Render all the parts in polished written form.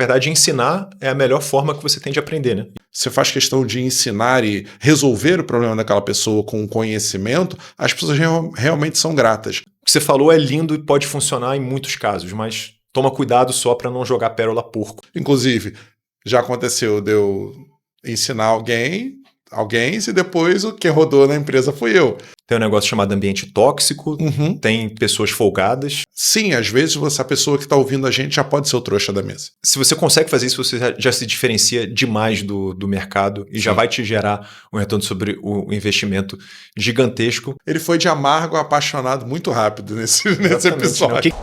verdade, ensinar é a melhor forma que você tem de aprender, né? Você faz questão de ensinar e resolver o problema daquela pessoa com conhecimento, as pessoas realmente são gratas. O que você falou é lindo e pode funcionar em muitos casos, mas toma cuidado só para não jogar pérola a porco. Inclusive, já aconteceu de eu ensinar alguém e depois o que rodou na empresa fui eu. Tem um negócio chamado ambiente tóxico, tem pessoas folgadas. Sim, às vezes a pessoa que está ouvindo a gente já pode ser o trouxa da mesa. Se você consegue fazer isso, você já se diferencia demais do mercado e já vai te gerar um retorno sobre o investimento gigantesco. Ele foi de amargo a apaixonado muito rápido nesse episódio.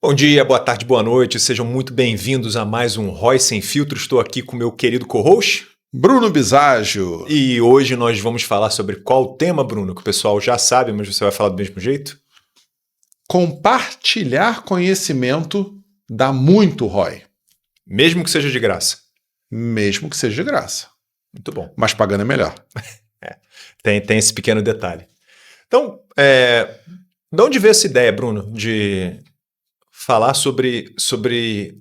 Bom dia, boa tarde, boa noite, sejam muito bem-vindos a mais um ROI Sem Filtro. Estou aqui com o meu querido co-host, Bruno Biságio. E hoje nós vamos falar sobre qual tema, Bruno, que o pessoal já sabe, mas você vai falar do mesmo jeito? Compartilhar conhecimento dá muito ROI. Mesmo que seja de graça? Mesmo que seja de graça. Muito bom. Mas pagando é melhor. Tem esse pequeno detalhe. Então, de onde veio essa ideia, Bruno, de falar sobre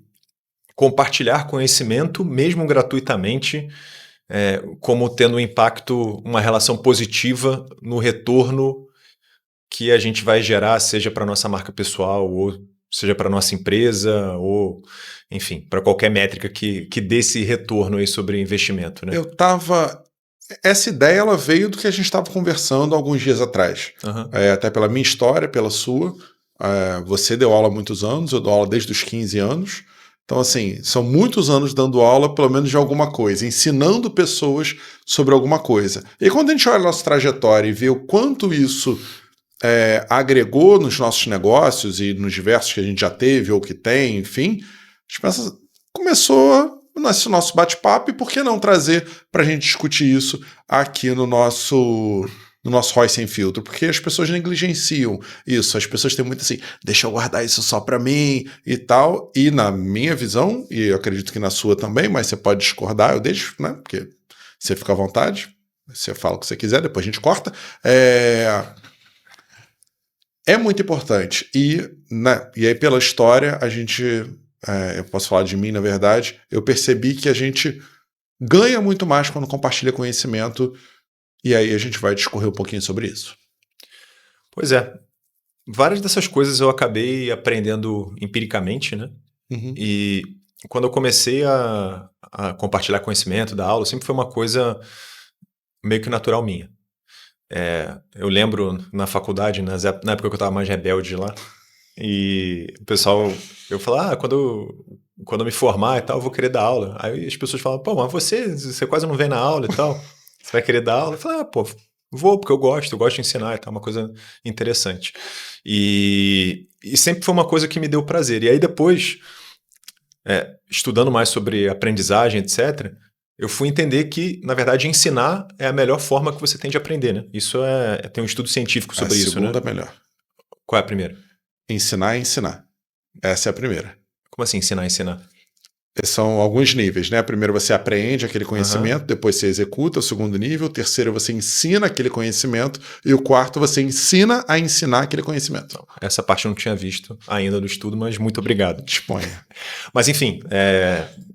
compartilhar conhecimento, mesmo gratuitamente, como tendo um impacto, uma relação positiva no retorno que a gente vai gerar, seja para a nossa marca pessoal, ou seja para a nossa empresa, ou, enfim, para qualquer métrica que dê esse retorno aí sobre investimento, né? Essa ideia ela veio do que a gente estava conversando alguns dias atrás. Até pela minha história, pela sua. Você deu aula há muitos anos, eu dou aula desde os 15 anos. Então, assim, são muitos anos dando aula, pelo menos de alguma coisa, ensinando pessoas sobre alguma coisa. E quando a gente olha a nossa trajetória e vê o quanto isso agregou nos nossos negócios e nos diversos que a gente já teve ou que tem, enfim, a gente pensa, começou nesse nosso bate-papo e por que não trazer para a gente discutir isso aqui no nosso ROI Sem Filtro, porque as pessoas negligenciam isso, as pessoas têm muito assim, deixa eu guardar isso só para mim e tal, e na minha visão, e eu acredito que na sua também, mas você pode discordar, eu deixo, né, porque você fica à vontade, você fala o que você quiser, depois a gente corta, é muito importante, e aí pela história a gente, eu posso falar de mim na verdade, eu percebi que a gente ganha muito mais quando compartilha conhecimento. E aí a gente vai discorrer um pouquinho sobre isso. Pois é. Várias dessas coisas eu acabei aprendendo empiricamente, né? E quando eu comecei a compartilhar conhecimento da aula, sempre foi uma coisa meio que natural minha. Eu lembro na faculdade, na época que eu estava mais rebelde lá, e o pessoal, eu falava, quando eu me formar e tal, eu vou querer dar aula. Aí as pessoas falam, pô, mas você quase não vem na aula e tal. Você vai querer dar aula? Eu falei, vou, porque eu gosto de ensinar e tal, uma coisa interessante. E sempre foi uma coisa que me deu prazer. E aí depois, estudando mais sobre aprendizagem, etc., eu fui entender que, na verdade, ensinar é a melhor forma que você tem de aprender, né? Isso tem um estudo científico sobre isso, né? A segunda é melhor. Qual é a primeira? Ensinar é ensinar. Essa é a primeira. Como assim ensinar? São alguns níveis, né? Primeiro você aprende aquele conhecimento, depois você executa o segundo nível, o terceiro você ensina aquele conhecimento e o quarto você ensina a ensinar aquele conhecimento. Não, essa parte eu não tinha visto ainda do estudo, mas muito obrigado. Disponha. Mas enfim,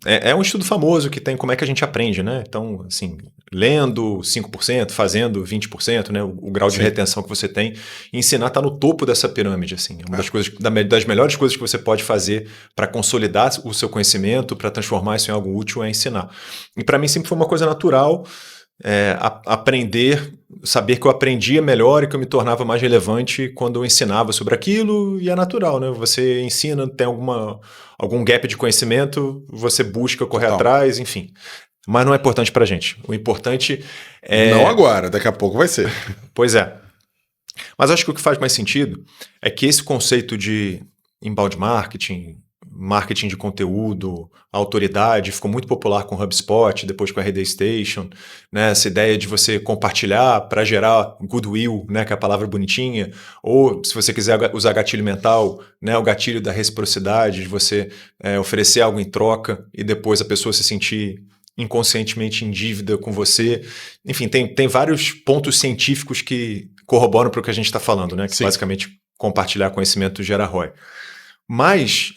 é um estudo famoso que tem como é que a gente aprende, né? Então, assim, lendo 5%, fazendo 20%, né? O grau de retenção que você tem. E ensinar está no topo dessa pirâmide, assim. É uma das melhores coisas que você pode fazer para consolidar o seu conhecimento, para transformar isso em algo útil, é ensinar. E para mim sempre foi uma coisa natural aprender, saber que eu aprendia melhor e que eu me tornava mais relevante quando eu ensinava sobre aquilo, e é natural, né? Você ensina, tem algum gap de conhecimento, você busca correr atrás, enfim. Mas não é importante pra gente. O importante é... Não agora, daqui a pouco vai ser. Pois é. Mas acho que o que faz mais sentido é que esse conceito de inbound marketing de conteúdo, autoridade, ficou muito popular com o HubSpot, depois com a RD Station, né? Essa ideia de você compartilhar para gerar goodwill, né? Que é a palavra bonitinha, ou se você quiser usar gatilho mental, né? O gatilho da reciprocidade, de você oferecer algo em troca e depois a pessoa se sentir inconscientemente em dívida com você. Enfim, tem vários pontos científicos que corroboram para o que a gente está falando, né? Que Sim. basicamente compartilhar conhecimento gera ROI. Mas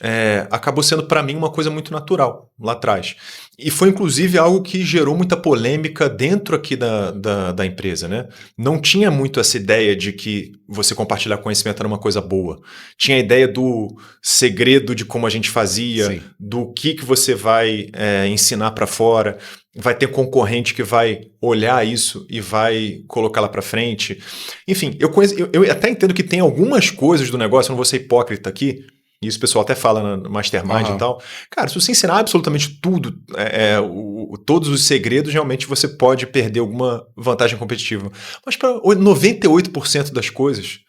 acabou sendo para mim uma coisa muito natural lá atrás. E foi inclusive algo que gerou muita polêmica dentro aqui da empresa, né? Não tinha muito essa ideia de que você compartilhar conhecimento era uma coisa boa. Tinha a ideia do segredo de como a gente fazia, Sim. do que você vai ensinar para fora. Vai ter concorrente que vai olhar isso e vai colocar lá para frente. Enfim, eu até entendo que tem algumas coisas do negócio, eu não vou ser hipócrita aqui, isso o pessoal até fala na Mastermind e tal. Cara, se você ensinar absolutamente tudo, todos os segredos, realmente você pode perder alguma vantagem competitiva. Mas para 98% das coisas,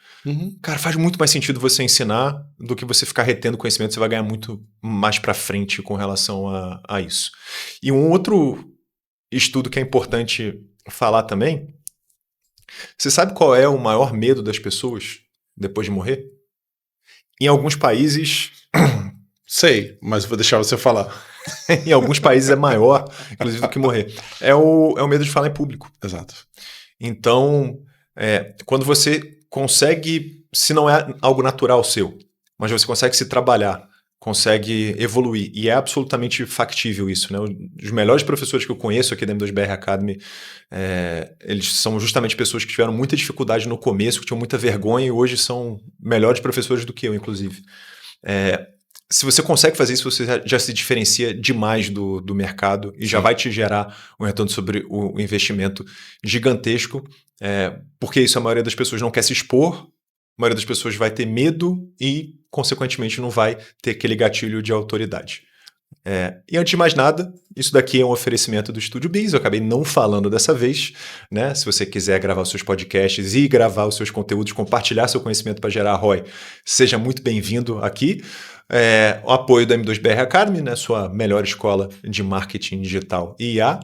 cara, faz muito mais sentido você ensinar do que você ficar retendo conhecimento. Você vai ganhar muito mais para frente com relação a isso. E um outro estudo que é importante falar também, você sabe qual é o maior medo das pessoas depois de morrer? Em alguns países... Sei, mas vou deixar você falar. Em alguns países é maior, inclusive, do que morrer. É o medo de falar em público. Exato. Então, quando você consegue, se não é algo natural seu, mas você consegue se trabalhar, consegue evoluir, e é absolutamente factível isso, né? Os melhores professores que eu conheço aqui da M2BR Academy, eles são justamente pessoas que tiveram muita dificuldade no começo, que tinham muita vergonha e hoje são melhores professores do que eu, inclusive. Se você consegue fazer isso, você já se diferencia demais do mercado e já vai te gerar um retorno sobre o investimento gigantesco, porque isso a maioria das pessoas não quer se expor, a maioria das pessoas vai ter medo e, consequentemente, não vai ter aquele gatilho de autoridade. E antes de mais nada, isso daqui é um oferecimento do Estúdio Biz, eu acabei não falando dessa vez, né? Se você quiser gravar os seus podcasts e gravar os seus conteúdos, compartilhar seu conhecimento para gerar ROI, seja muito bem-vindo aqui. O apoio da M2BR Academy, né? Sua melhor escola de marketing digital e IA,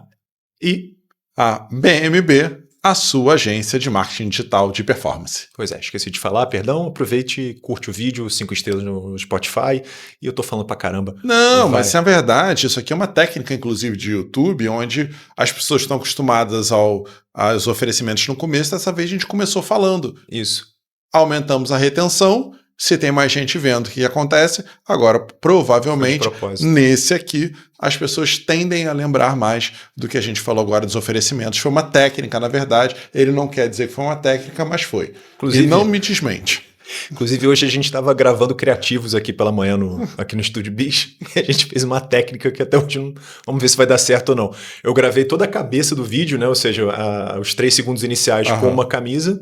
e a BMB, a sua agência de marketing digital de performance. Pois é, esqueci de falar, perdão. Aproveite, curte o vídeo, 5 estrelas no Spotify. E eu tô falando pra caramba. Não, mas na verdade, isso aqui é uma técnica, inclusive, de YouTube, onde as pessoas estão acostumadas aos oferecimentos no começo. Dessa vez a gente começou falando. Isso. Aumentamos a retenção. Se tem mais gente vendo o que acontece, agora provavelmente nesse aqui as pessoas tendem a lembrar mais do que a gente falou agora dos oferecimentos. Foi uma técnica, na verdade. Ele não quer dizer que foi uma técnica, mas foi. Inclusive, e não me desmente. Inclusive hoje a gente estava gravando criativos aqui pela manhã aqui no Estúdio Biz e a gente fez uma técnica que até hoje vamos ver se vai dar certo ou não. Eu gravei toda a cabeça do vídeo, né? Ou seja, os 3 segundos iniciais com uma camisa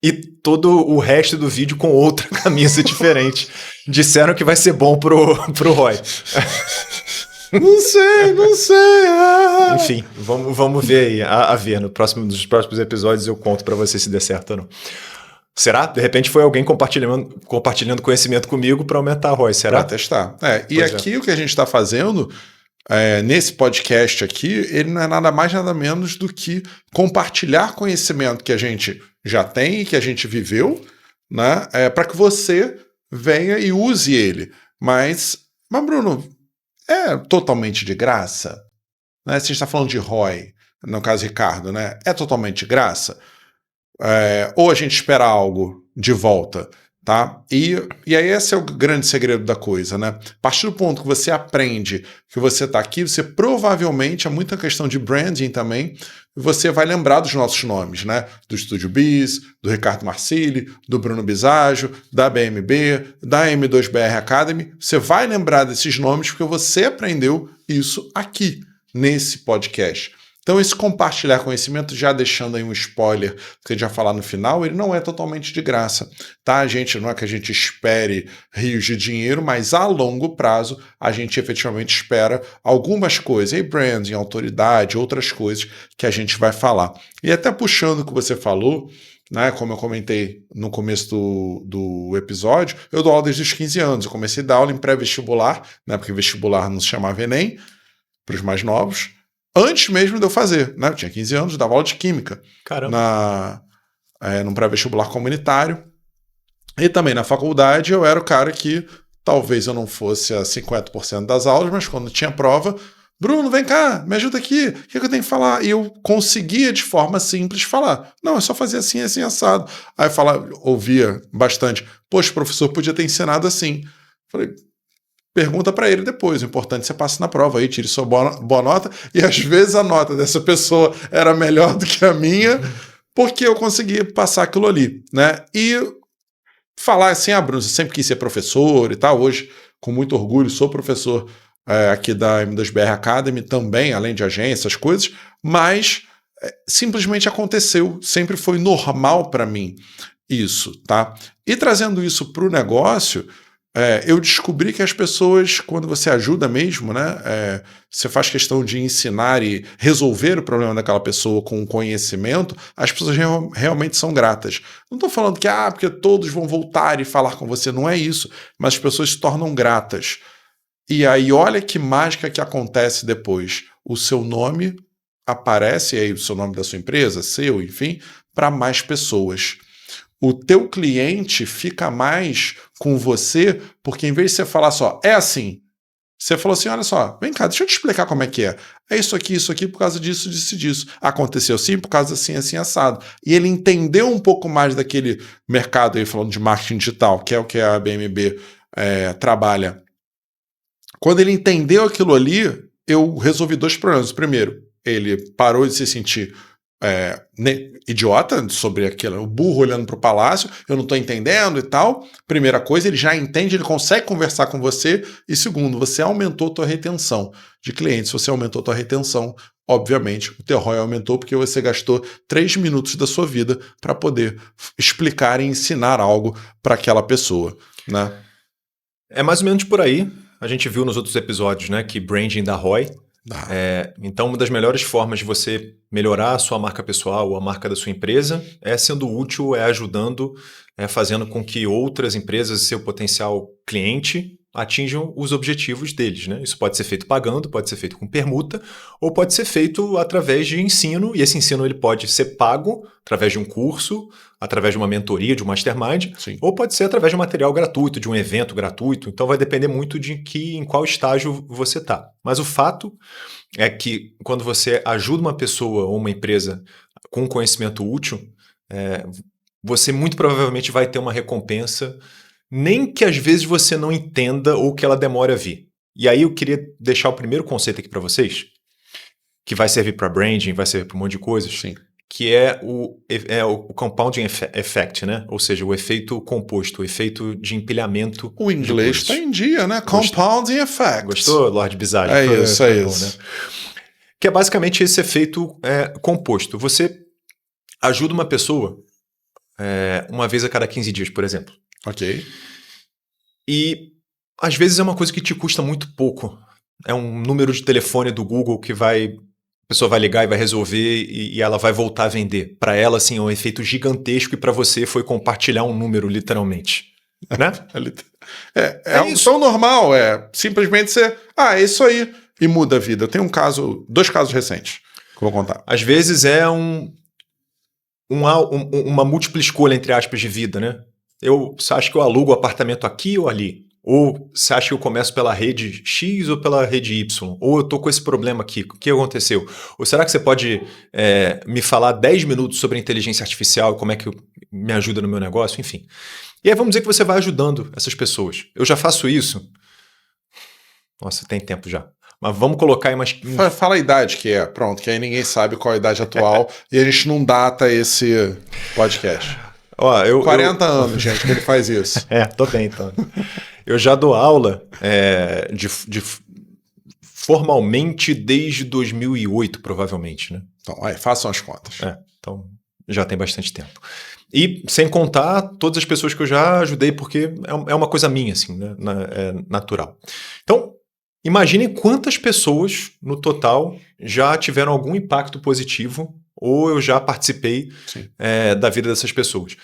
e todo o resto do vídeo com outra camisa diferente. Disseram que vai ser bom pro ROI. Não sei. Enfim, vamos ver aí, a ver. Nos próximos episódios eu conto para você se der certo ou não. Será? De repente foi alguém compartilhando conhecimento comigo para aumentar a ROI, será? Para testar. E aqui o que a gente está fazendo... nesse podcast aqui, ele não é nada mais, nada menos do que compartilhar conhecimento que a gente já tem e que a gente viveu, né, para que você venha e use ele. Mas Bruno, é totalmente de graça? Né? Se a gente está falando de ROI, no caso Ricardo, né, é totalmente de graça? Ou a gente espera algo de volta? Tá? E aí esse é o grande segredo da coisa, né? A partir do ponto que você aprende que você está aqui, você provavelmente, é muita questão de branding também, você vai lembrar dos nossos nomes, né? Do Estúdio Biz, do Ricardo Marcilli, do Bruno Bisaggio, da BMB, da M2BR Academy. Você vai lembrar desses nomes porque você aprendeu isso aqui, nesse podcast. Então, esse compartilhar conhecimento, já deixando aí um spoiler que a gente vai falar no final, ele não é totalmente de graça, tá? Não é que a gente espere rios de dinheiro, mas a longo prazo a gente efetivamente espera algumas coisas, aí branding, autoridade, outras coisas que a gente vai falar. E até puxando o que você falou, né, como eu comentei no começo do episódio, eu dou aula desde os 15 anos. Eu comecei a dar aula em pré-vestibular, né, porque vestibular não se chamava Enem, para os mais novos. Antes mesmo de eu fazer, né? Eu tinha 15 anos, eu dava aula de química. Caramba. Num pré-vestibular comunitário. E também na faculdade eu era o cara que talvez eu não fosse a 50% das aulas, mas quando tinha prova, Bruno, vem cá, me ajuda aqui, o que eu tenho que falar? E eu conseguia de forma simples falar, não, é só fazer assim, assim, assado. Aí ouvia bastante, poxa, o professor podia ter ensinado assim. Falei, pergunta para ele depois, o importante é que você passe na prova aí, tire sua boa nota, e às vezes a nota dessa pessoa era melhor do que a minha, porque eu consegui passar aquilo ali, né? E falar assim, Bruno, você sempre quis ser professor e tal, hoje, com muito orgulho, sou professor aqui da M2BR Academy também, além de agência, as coisas, mas simplesmente aconteceu, sempre foi normal para mim isso, tá? E trazendo isso para o negócio, eu descobri que as pessoas, quando você ajuda mesmo, né, você faz questão de ensinar e resolver o problema daquela pessoa com conhecimento, as pessoas realmente são gratas. Não estou falando que, porque todos vão voltar e falar com você, não é isso, mas as pessoas se tornam gratas. E aí, olha que mágica que acontece depois. O seu nome aparece, aí o seu nome da sua empresa, seu, enfim, para mais pessoas. O teu cliente fica mais com você, porque em vez de você falar só, é assim, você falou assim, olha só, vem cá, deixa eu te explicar como é que é. É isso aqui, por causa disso, disso e disso. Aconteceu assim, por causa assim, assim, assado. E ele entendeu um pouco mais daquele mercado aí, falando de marketing digital, que é o que a BMB trabalha. Quando ele entendeu aquilo ali, eu resolvi 2 problemas. Primeiro, ele parou de se sentir idiota sobre aquilo, o burro olhando para o palácio, eu não estou entendendo e tal. Primeira coisa, ele já entende, ele consegue conversar com você. E segundo, você aumentou a tua retenção de clientes. Se você aumentou a tua retenção, obviamente, o teu ROI aumentou porque você gastou 3 minutos da sua vida para poder explicar e ensinar algo para aquela pessoa, né? É mais ou menos por aí. A gente viu nos outros episódios, né, que branding dá ROI. Então, uma das melhores formas de você melhorar a sua marca pessoal ou a marca da sua empresa é sendo útil, é ajudando, fazendo com que outras empresas e seu potencial cliente atinjam os objetivos deles, né? Isso pode ser feito pagando, pode ser feito com permuta, ou pode ser feito através de ensino, e esse ensino ele pode ser pago através de um curso, através de uma mentoria, de um mastermind, Sim. Ou pode ser através de um material gratuito, de um evento gratuito. Então vai depender muito de em qual estágio você está. Mas o fato é que quando você ajuda uma pessoa ou uma empresa com conhecimento útil, você muito provavelmente vai ter uma recompensa, nem que às vezes você não entenda ou que ela demore a vir. E aí eu queria deixar o primeiro conceito aqui para vocês, que vai servir para branding, vai servir para um monte de coisas, Sim. Que é o compounding effect, né? Ou seja, o efeito composto, o efeito de empilhamento. O inglês está em dia, né? Compounding effect. Gostou, Lorde Bizarre? É isso. Bom, né? Que é basicamente esse efeito composto. Você ajuda uma pessoa uma vez a cada 15 dias, por exemplo. Ok. E às vezes é uma coisa que te custa muito pouco. É um número de telefone do Google que a pessoa vai ligar e vai resolver e ela vai voltar a vender. Para ela, assim, é um efeito gigantesco e para você foi compartilhar um número, literalmente. Né? É isso. Tão normal, simplesmente você... é isso aí. E muda a vida. Eu tenho 2 casos recentes que eu vou contar. Às vezes é uma múltipla escolha, entre aspas, de vida, né? Você acha que eu alugo o apartamento aqui ou ali? Ou você acha que eu começo pela rede X ou pela rede Y? Ou eu tô com esse problema aqui, o que aconteceu? Ou será que você pode me falar 10 minutos sobre inteligência artificial e como é que me ajuda no meu negócio? Enfim. E aí vamos dizer que você vai ajudando essas pessoas. Eu já faço isso. Nossa, tem tempo já. Mas vamos colocar aí mais... Fala a idade que é. Pronto, que aí ninguém sabe qual a idade atual e a gente não data esse podcast. 40 anos, gente, que ele faz isso. Tô bem, então. Eu já dou aula formalmente desde 2008, provavelmente, né? Então, façam as contas. Então, já tem bastante tempo. E sem contar todas as pessoas que eu já ajudei, porque é uma coisa minha, assim, né? É natural. Então, imaginem quantas pessoas, no total, já tiveram algum impacto positivo ou eu já participei da vida dessas pessoas.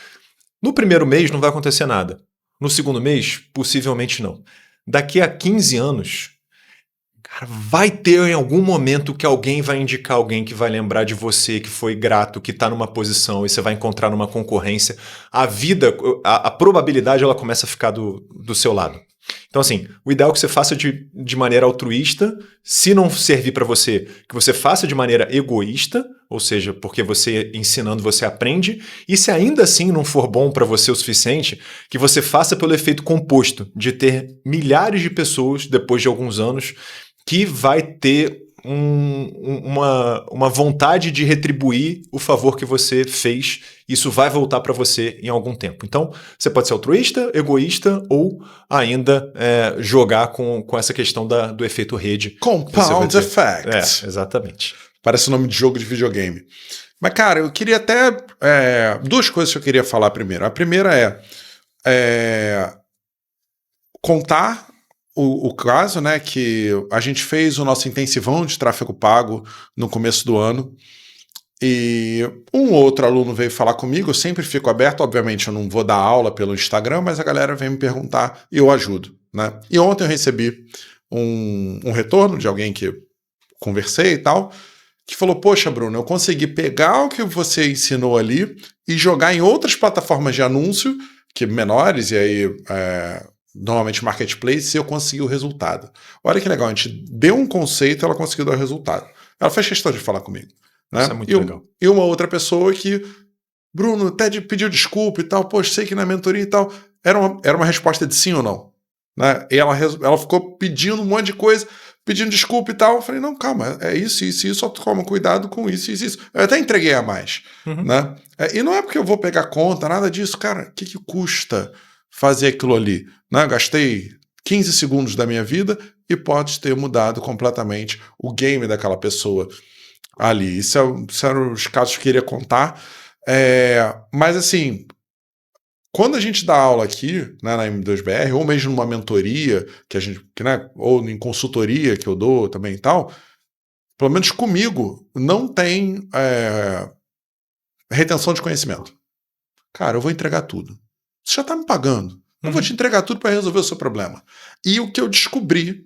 No primeiro mês não vai acontecer nada. No segundo mês, possivelmente não. Daqui a 15 anos, cara, vai ter em algum momento que alguém vai indicar alguém que vai lembrar de você, que foi grato, que está numa posição e você vai encontrar numa concorrência. A vida, a probabilidade, ela começa a ficar do seu lado. Então, assim, o ideal é que você faça de maneira altruísta. Se não servir para você, que você faça de maneira egoísta, ou seja, porque você ensinando, você aprende. E se ainda assim não for bom para você o suficiente, que você faça pelo efeito composto, de ter milhares de pessoas, depois de alguns anos, que vai ter uma vontade de retribuir o favor que você fez. Isso vai voltar para você em algum tempo. Então, você pode ser altruísta, egoísta ou ainda jogar com essa questão do efeito rede. Compound effect. Exatamente. Parece o nome de jogo de videogame. Mas, cara, eu queria até... duas coisas que eu queria falar primeiro. A primeira é contar o caso, né, que a gente fez o nosso intensivão de tráfego pago no começo do ano e um outro aluno veio falar comigo. Eu sempre fico aberto, obviamente eu não vou dar aula pelo Instagram, mas a galera vem me perguntar e eu ajudo, né? E ontem eu recebi um retorno de alguém que conversei e tal, que falou: poxa, Bruno, eu consegui pegar o que você ensinou ali e jogar em outras plataformas de anúncio, que menores, e aí normalmente marketplace, e eu consegui o resultado. Olha que legal, a gente deu um conceito e ela conseguiu dar o resultado. Ela fez questão de falar comigo. Né? Isso é muito legal. E uma outra pessoa que, Bruno, até pediu desculpa e tal, poxa, sei que na mentoria e tal, era uma resposta de sim ou não. Né? E ela ficou pedindo um monte de coisa, pedindo desculpa e tal. Eu falei, não, calma, é isso, só toma cuidado com isso. Eu até entreguei a mais. Uhum. Né? E não é porque eu vou pegar conta, nada disso. Cara, o que custa fazer aquilo ali? Né? Gastei 15 segundos da minha vida e pode ter mudado completamente o game daquela pessoa ali. Isso eram os casos que eu queria contar. Mas assim, quando a gente dá aula aqui, né, na M2BR, ou mesmo numa mentoria, né, ou em consultoria que eu dou também e tal, pelo menos comigo, não tem retenção de conhecimento. Cara, eu vou entregar tudo. Você já está me pagando. Eu vou te entregar tudo para resolver o seu problema. E o que eu descobri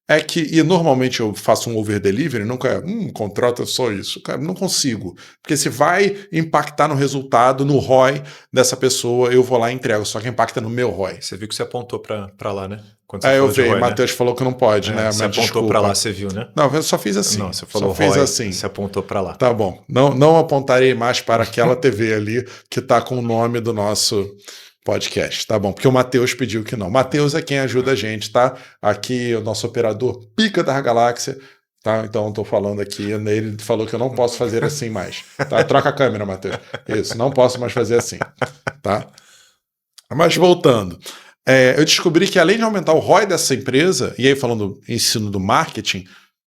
é que, e normalmente eu faço um over-delivery, nunca contrata só isso. Cara, não consigo. Porque se vai impactar no resultado, no ROI dessa pessoa, eu vou lá e entrego. Só que impacta no meu ROI. Você viu que você apontou para lá, né? Quando você eu falou de vi, ROI, Matheus falou que não pode, né? Você apontou para lá, você viu, né? Não, eu só fiz assim. Não, você falou só fiz ROI, assim. você apontou para lá. Tá bom. Não apontarei mais para aquela TV ali que tá com o nome do nosso podcast, tá bom? Porque o Matheus pediu que não. Matheus é quem ajuda a gente, tá? Aqui o nosso operador pica da galáxia, tá? Então eu tô falando aqui, ele falou que eu não posso fazer assim mais, tá? Troca a câmera, Matheus. Isso, não posso mais fazer assim, tá? Mas voltando, eu descobri que além de aumentar o ROI dessa empresa, e aí falando do ensino do marketing,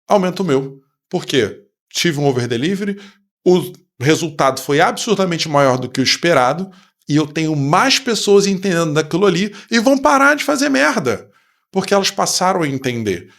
aumenta o meu. Por quê? Tive um over-delivery, o resultado foi absurdamente maior do que o esperado, e eu tenho mais pessoas entendendo daquilo ali e vão parar de fazer merda, porque elas passaram a entender.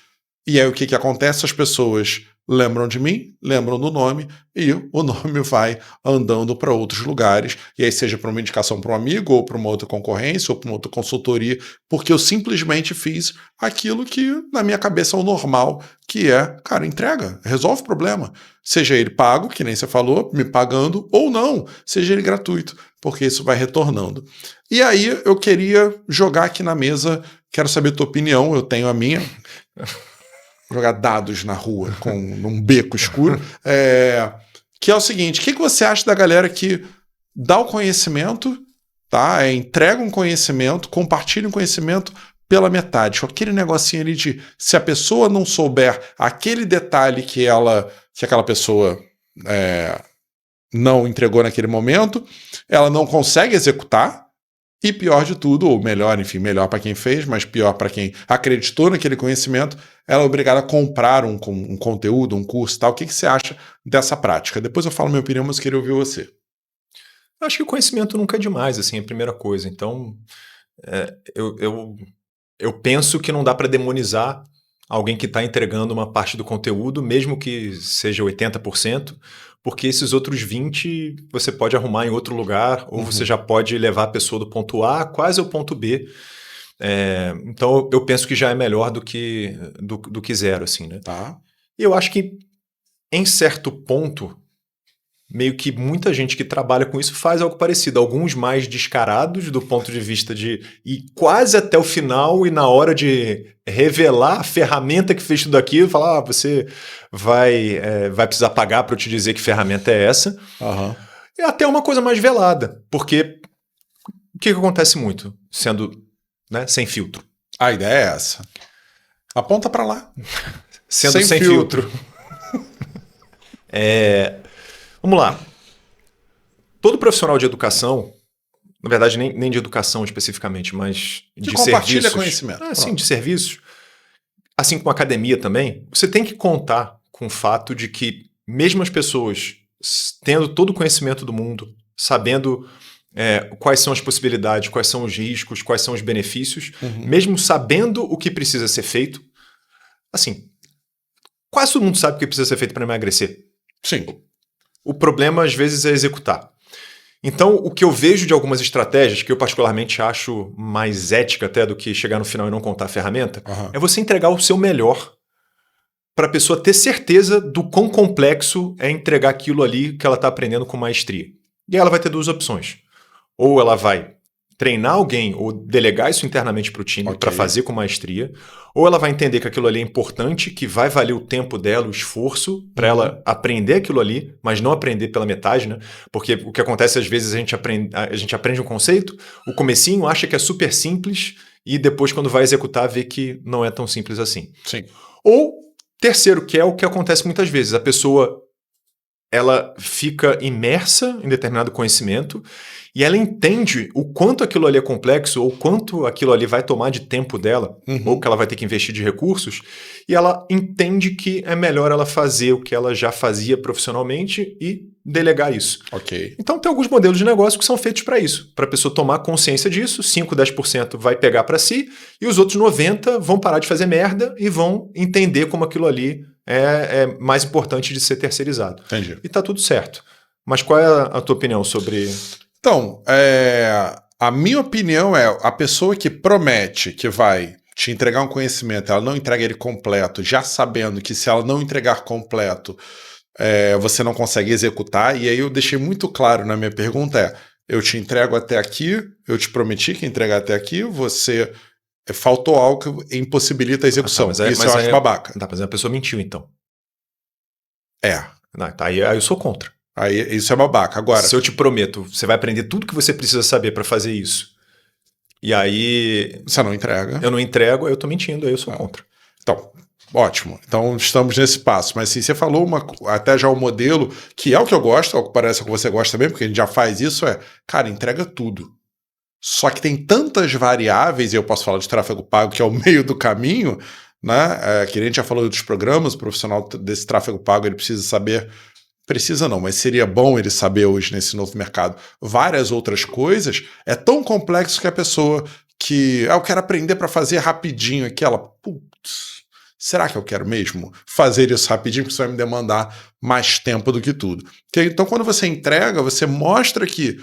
E aí o que acontece? As pessoas lembram de mim, lembram do nome, e o nome vai andando para outros lugares, e aí seja para uma indicação para um amigo, ou para uma outra concorrência, ou para uma outra consultoria, porque eu simplesmente fiz aquilo que na minha cabeça é o normal, que é, cara, entrega, resolve o problema. Seja ele pago, que nem você falou, me pagando, ou não, seja ele gratuito, porque isso vai retornando. E aí eu queria jogar aqui na mesa, quero saber a tua opinião, eu tenho a minha... jogar dados na rua num beco escuro, que é o seguinte: o que você acha da galera que dá o conhecimento, tá? Entrega um conhecimento, compartilha um conhecimento pela metade, com aquele negocinho ali de se a pessoa não souber aquele detalhe que aquela pessoa não entregou naquele momento, ela não consegue executar. E pior de tudo, ou melhor, enfim, melhor para quem fez, mas pior para quem acreditou naquele conhecimento, ela é obrigada a comprar um conteúdo, um curso e tal. O que você acha dessa prática? Depois eu falo minha opinião, mas eu queria ouvir você. Eu acho que o conhecimento nunca é demais, assim, é a primeira coisa. Então, eu penso que não dá para demonizar alguém que está entregando uma parte do conteúdo, mesmo que seja 80%, porque esses outros 20% você pode arrumar em outro lugar, ou você já pode levar a pessoa do ponto A quase ao ponto B. Então eu penso que já é melhor do que zero, assim, né? Tá. E eu acho que, em certo ponto, meio que muita gente que trabalha com isso faz algo parecido. Alguns mais descarados do ponto de vista de ir quase até o final e na hora de revelar a ferramenta que fez tudo aquilo, falar, você vai precisar pagar para eu te dizer que ferramenta é essa. Uhum. É até uma coisa mais velada, porque o que acontece muito sendo, né, sem filtro? A ideia é essa. Aponta para lá. Sendo sem filtro. Vamos lá. Todo profissional de educação, na verdade nem de educação especificamente, mas de compartilha serviços. Conhecimento. Sim, de serviços. Assim como a academia também, você tem que contar com o fato de que mesmo as pessoas tendo todo o conhecimento do mundo, sabendo quais são as possibilidades, quais são os riscos, quais são os benefícios, mesmo sabendo o que precisa ser feito, assim, quase todo mundo sabe o que precisa ser feito para emagrecer. Sim. O problema, às vezes, é executar. Então, o que eu vejo de algumas estratégias, que eu particularmente acho mais ética até do que chegar no final e não contar a ferramenta, é você entregar o seu melhor para a pessoa ter certeza do quão complexo é entregar aquilo ali que ela está aprendendo com maestria. E aí ela vai ter duas opções. Ou ela vai treinar alguém ou delegar isso internamente para o time para fazer com maestria, ou ela vai entender que aquilo ali é importante, que vai valer o tempo dela, o esforço, para ela aprender aquilo ali, mas não aprender pela metade, né? Porque o que acontece às vezes a gente aprende um conceito, o comecinho acha que é super simples e depois quando vai executar vê que não é tão simples assim. Sim. Ou terceiro, que é o que acontece muitas vezes, a pessoa ela fica imersa em determinado conhecimento e ela entende o quanto aquilo ali é complexo ou quanto aquilo ali vai tomar de tempo dela ou que ela vai ter que investir de recursos e ela entende que é melhor ela fazer o que ela já fazia profissionalmente e delegar isso. Então tem alguns modelos de negócio que são feitos para isso, para a pessoa tomar consciência disso, 5, 10% vai pegar para si e os outros 90% vão parar de fazer merda e vão entender como aquilo ali é mais importante de ser terceirizado. Entendi. E tá tudo certo. Mas qual é a tua opinião sobre... Então, a minha opinião é a pessoa que promete que vai te entregar um conhecimento, ela não entrega ele completo, já sabendo que se ela não entregar completo, você não consegue executar. E aí eu deixei muito claro na minha pergunta eu te entrego até aqui, eu te prometi que ia entregar até aqui, você... faltou algo que impossibilita a execução. Isso eu acho babaca. Mas a pessoa mentiu, então. Aí eu sou contra. Aí isso é babaca. Agora, se eu te prometo, você vai aprender tudo que você precisa saber para fazer isso. E aí... você não entrega. Eu não entrego, eu tô mentindo, aí eu sou contra. Então, ótimo. Então estamos nesse passo. Mas assim, você falou até já o modelo, que é o que eu gosto, é o que parece que você gosta também, porque a gente já faz isso, cara, entrega tudo. Só que tem tantas variáveis, e eu posso falar de tráfego pago, que é o meio do caminho, né? Que a gente já falou dos programas, o profissional desse tráfego pago, ele precisa saber, precisa não, mas seria bom ele saber hoje nesse novo mercado várias outras coisas. É tão complexo que a pessoa que, eu quero aprender para fazer rapidinho aquela, putz, será que eu quero mesmo fazer isso rapidinho? Porque isso vai me demandar mais tempo do que tudo. Então, quando você entrega, você mostra que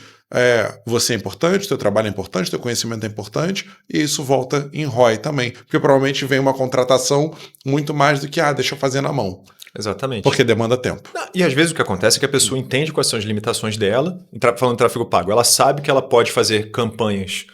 você é importante, teu trabalho é importante, teu conhecimento é importante, e isso volta em ROI também. Porque provavelmente vem uma contratação muito mais do que, deixa eu fazer na mão. Exatamente. Porque demanda tempo. E às vezes o que acontece é que a pessoa entende quais são as limitações dela, falando de tráfego pago, ela sabe que ela pode fazer campanhas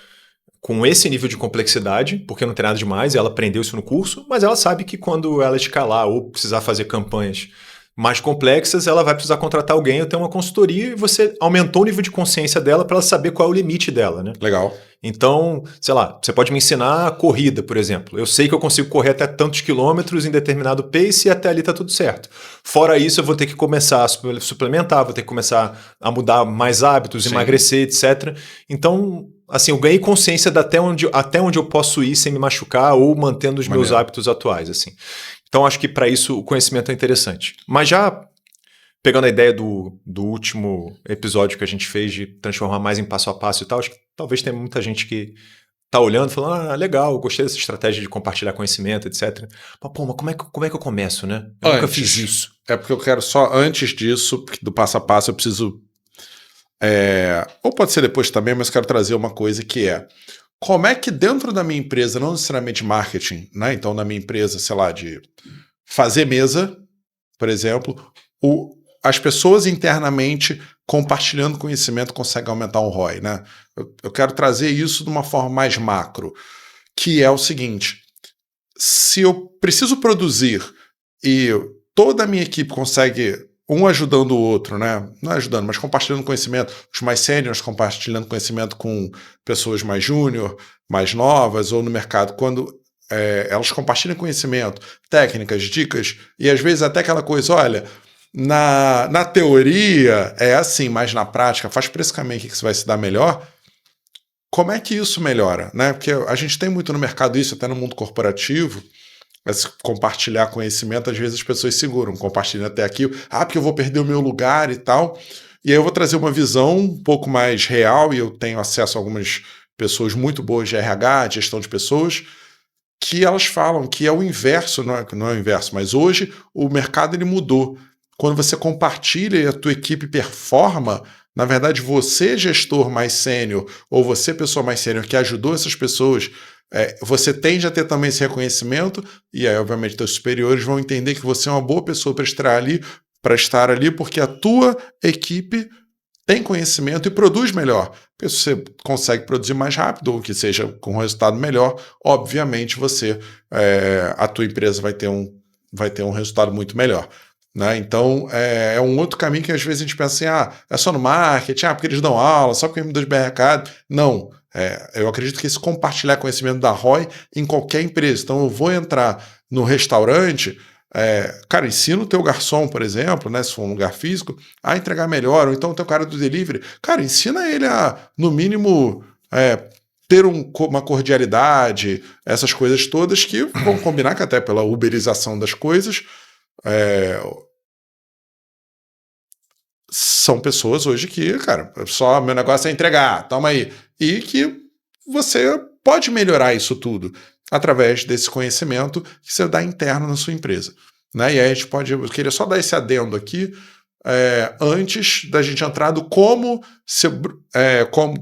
com esse nível de complexidade, porque não tem nada demais, ela aprendeu isso no curso, mas ela sabe que quando ela escalar ou precisar fazer campanhas mais complexas, ela vai precisar contratar alguém ou ter uma consultoria e você aumentou o nível de consciência dela para ela saber qual é o limite dela, né? Legal. Então, sei lá, você pode me ensinar a corrida, por exemplo. Eu sei que eu consigo correr até tantos quilômetros em determinado pace e até ali tá tudo certo. Fora isso, eu vou ter que começar a suplementar, vou ter que começar a mudar mais hábitos, emagrecer, etc. Então, assim, eu ganhei consciência de até onde eu posso ir sem me machucar ou mantendo os meus hábitos atuais, assim. Então, acho que para isso o conhecimento é interessante. Mas já pegando a ideia do último episódio que a gente fez de transformar mais em passo a passo e tal, acho que talvez tenha muita gente que tá olhando e falando, legal, gostei dessa estratégia de compartilhar conhecimento, etc. Mas, mas como é que eu começo, né? Eu nunca fiz isso. É porque eu quero só, antes disso, do passo a passo, eu preciso... ou pode ser depois também, mas quero trazer uma coisa que como é que dentro da minha empresa, não necessariamente marketing, né? Então, na minha empresa, sei lá, de fazer mesa, por exemplo, as pessoas internamente compartilhando conhecimento conseguem aumentar o ROI, né? Eu quero trazer isso de uma forma mais macro, que é o seguinte: se eu preciso produzir e toda a minha equipe consegue, um ajudando o outro, né? Não ajudando, mas compartilhando conhecimento, os mais sêniores compartilhando conhecimento com pessoas mais júnior, mais novas, ou no mercado, quando elas compartilham conhecimento, técnicas, dicas, e às vezes até aquela coisa, olha, na teoria é assim, mas na prática, faz por esse caminho aqui que você vai se dar melhor. Como é que isso melhora, né? Porque a gente tem muito no mercado isso, até no mundo corporativo, mas compartilhar conhecimento, às vezes as pessoas seguram, compartilham até aqui, porque eu vou perder o meu lugar e tal. E aí eu vou trazer uma visão um pouco mais real, e eu tenho acesso a algumas pessoas muito boas de RH, de gestão de pessoas, que elas falam que é o inverso, não é o inverso, mas hoje o mercado ele mudou. Quando você compartilha e a tua equipe performa, na verdade você, gestor mais sênior, ou você, pessoa mais sênior que ajudou essas pessoas, você tende a ter também esse reconhecimento, e aí obviamente teus superiores vão entender que você é uma boa pessoa para estar ali, porque a tua equipe tem conhecimento e produz melhor. Porque se você consegue produzir mais rápido, ou que seja com um resultado melhor, obviamente a tua empresa vai ter um resultado muito melhor. Né? Então, é um outro caminho que às vezes a gente pensa assim, é só no marketing, porque eles dão aula, só porque me dão de mercado. Não, eu acredito que esse compartilhar conhecimento da ROI em qualquer empresa. Então, eu vou entrar no restaurante, cara, ensina o teu garçom, por exemplo, né, se for um lugar físico, a entregar melhor, ou então o teu cara do delivery, cara, ensina ele a, no mínimo, ter uma cordialidade, essas coisas todas que vão combinar, que até pela uberização das coisas, são pessoas hoje que, cara, só meu negócio é entregar, toma aí. E que você pode melhorar isso tudo através desse conhecimento que você dá interno na sua empresa. Né? E aí eu queria só dar esse adendo aqui, antes da gente entrar do como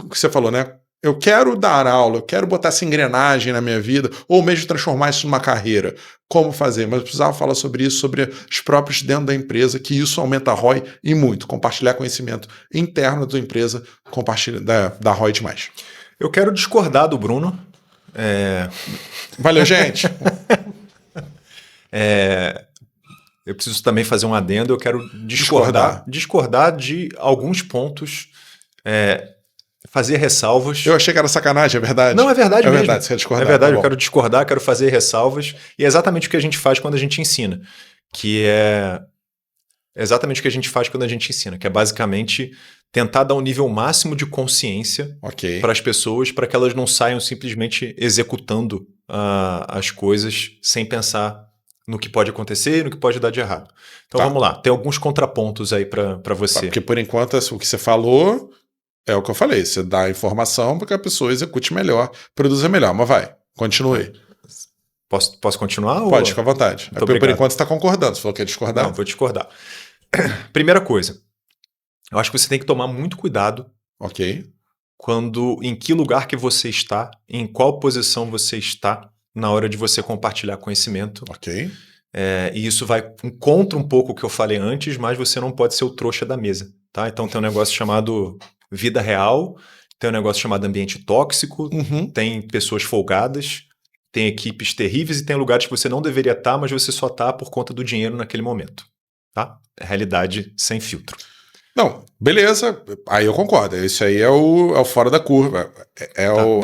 você falou, né? Eu quero dar aula, eu quero botar essa engrenagem na minha vida, ou mesmo transformar isso numa carreira. Como fazer? Mas eu precisava falar sobre isso, sobre os próprios dentro da empresa, que isso aumenta a ROI e muito. Compartilhar conhecimento interno da tua empresa, da ROI demais. Eu quero discordar do Bruno. Valeu, gente! Eu preciso também fazer um adendo, eu quero discordar de alguns pontos, fazer ressalvas. Eu achei que era sacanagem, é verdade? Não, é verdade mesmo. É verdade, você quer discordar. É verdade, eu quero discordar, quero fazer ressalvas, e é exatamente o que a gente faz quando a gente ensina, que é exatamente o que a gente faz quando a gente ensina, que é basicamente tentar dar um nível máximo de consciência para as pessoas, para que elas não saiam simplesmente executando as coisas sem pensar no que pode acontecer e no que pode dar de errado. Então vamos lá, tem alguns contrapontos aí para você. Porque por enquanto o que você falou é o que eu falei, você dá a informação para que a pessoa execute melhor, produza melhor, mas vai, continue. Posso continuar? Pode, fica à vontade. Por enquanto você está concordando, você falou que ia discordar. Não, vou discordar. Primeira coisa, eu acho que você tem que tomar muito cuidado em que lugar que você está, em qual posição você está na hora de você compartilhar conhecimento. E isso vai contra um pouco o que eu falei antes, mas você não pode ser o trouxa da mesa. Tá? Então tem um negócio chamado vida real, tem um negócio chamado ambiente tóxico, tem pessoas folgadas, tem equipes terríveis e tem lugares que você não deveria estar, mas você só está por conta do dinheiro naquele momento. Tá? É realidade sem filtro. Não, beleza, aí eu concordo. Isso aí é o fora da curva.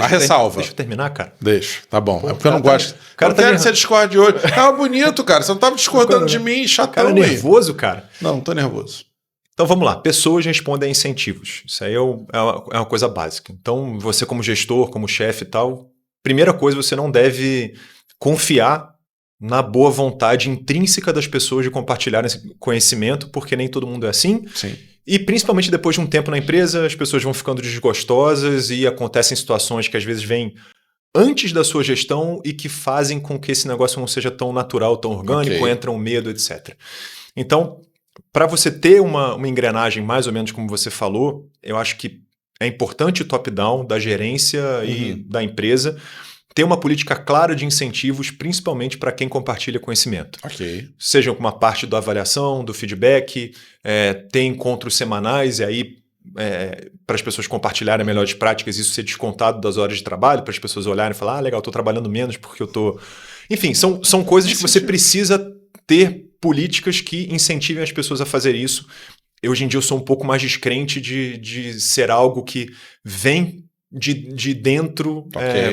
A ressalva. Deixa eu terminar, cara. Deixa, tá bom. É porque eu não gosto. Eu não quero que você discorde hoje. Tava bonito, cara. Você não tava discordando de mim, chatão. Cara nervoso, cara. Não, não tô nervoso. Então vamos lá. Pessoas respondem a incentivos. Isso aí é uma coisa básica. Então você como gestor, como chefe e tal, primeira coisa, você não deve confiar na boa vontade intrínseca das pessoas de compartilharem esse conhecimento, porque nem todo mundo é assim. Sim. E principalmente depois de um tempo na empresa, as pessoas vão ficando desgostosas e acontecem situações que às vezes vêm antes da sua gestão e que fazem com que esse negócio não seja tão natural, tão orgânico, entra um medo, etc. Então, para você ter uma engrenagem mais ou menos como você falou, eu acho que é importante o top-down da gerência e da empresa, ter uma política clara de incentivos, principalmente para quem compartilha conhecimento. Ok. Seja uma parte da avaliação, do feedback, ter encontros semanais e aí para as pessoas compartilharem melhores práticas, isso ser descontado das horas de trabalho, para as pessoas olharem e falar, legal, estou trabalhando menos porque eu estou... Enfim, são coisas que você precisa ter políticas que incentivem as pessoas a fazer isso. Hoje em dia eu sou um pouco mais descrente de ser algo que vem de dentro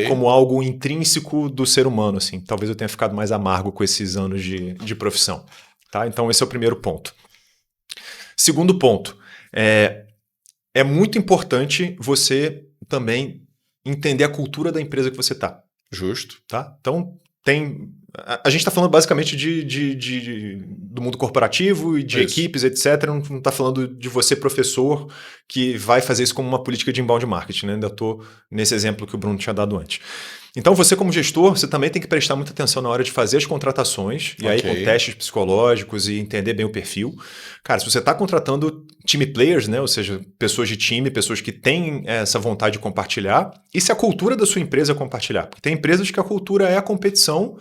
como algo intrínseco do ser humano. Assim. Talvez eu tenha ficado mais amargo com esses anos de profissão. Tá? Então esse é o primeiro ponto. Segundo ponto, é muito importante você também entender a cultura da empresa que você está. Justo. Tá? Então, a gente está falando basicamente do mundo corporativo e de equipes, etc. Não está falando de você, professor, que vai fazer isso como uma política de inbound marketing. Né? Ainda estou nesse exemplo que o Bruno tinha dado antes. Então, você como gestor, você também tem que prestar muita atenção na hora de fazer as contratações, e aí com testes psicológicos e entender bem o perfil. Cara, se você está contratando time players, né, ou seja, pessoas de time, pessoas que têm essa vontade de compartilhar, e se a cultura da sua empresa é compartilhar. Porque tem empresas que a cultura é a competição,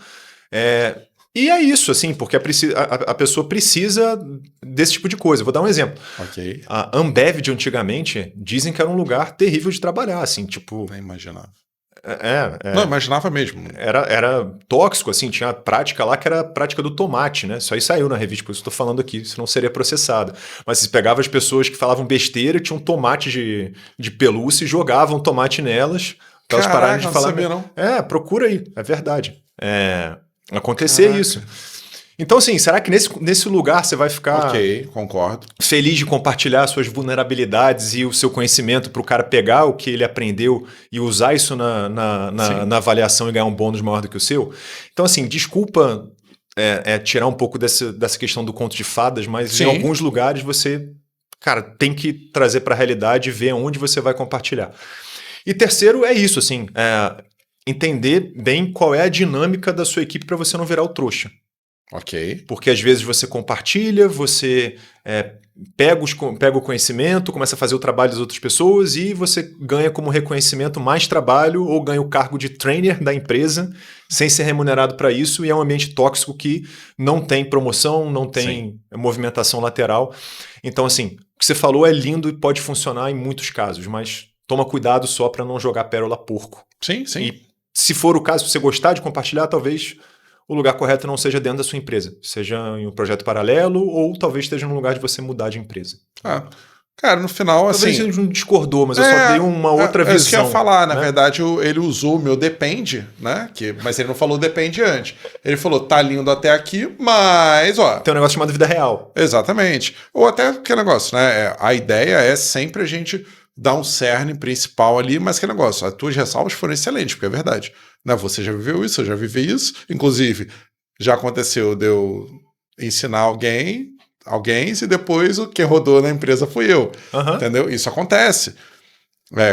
e é isso, assim, porque a pessoa precisa desse tipo de coisa. Vou dar um exemplo. A Ambev de antigamente, dizem que era um lugar terrível de trabalhar, assim, tipo... Nem imaginava. Não, imaginava mesmo. Era tóxico, assim, tinha a prática lá que era a prática do tomate, né? Isso aí saiu na revista, por isso que eu estou falando aqui, senão seria processado. Mas você pegava as pessoas que falavam besteira, tinha um tomate de pelúcia e jogavam tomate nelas, para elas pararem de falar. Não sabia, não. Procura aí, é verdade. Acontecer isso. Então, assim, será que nesse lugar você vai ficar concordo. feliz de compartilhar suas vulnerabilidades e o seu conhecimento para o cara pegar o que ele aprendeu e usar isso na avaliação e ganhar um bônus maior do que o seu? Então, assim, desculpa tirar um pouco dessa questão do conto de fadas, mas em alguns lugares você, cara, tem que trazer para a realidade e ver onde você vai compartilhar. E terceiro é isso, assim, entender bem qual é a dinâmica da sua equipe para você não virar o trouxa. Porque às vezes você compartilha, você pega o conhecimento, começa a fazer o trabalho das outras pessoas e você ganha como reconhecimento mais trabalho ou ganha o cargo de trainer da empresa sem ser remunerado para isso, e é um ambiente tóxico que não tem promoção, não tem movimentação lateral. Então, assim, o que você falou é lindo e pode funcionar em muitos casos, mas toma cuidado só para não jogar pérola porco. Sim. E se for o caso, se você gostar de compartilhar, talvez o lugar correto não seja dentro da sua empresa, seja em um projeto paralelo ou talvez esteja no lugar de você mudar de empresa. Cara, no final, talvez assim... Talvez a gente não discordou, mas eu só dei uma outra visão. É isso que eu ia falar. Na verdade, ele usou o meu depende, né? Mas ele não falou depende antes. Ele falou, tá lindo até aqui, mas, tem um negócio chamado vida real. Exatamente. Ou até que negócio, né? A ideia é sempre a gente dar um cerne principal ali, mas que negócio, as tuas ressalvas foram excelentes, porque é verdade. Né? Você já viveu isso, eu já vivi isso. Inclusive, já aconteceu de eu ensinar alguém e depois quem rodou na empresa fui eu. Entendeu? Isso acontece.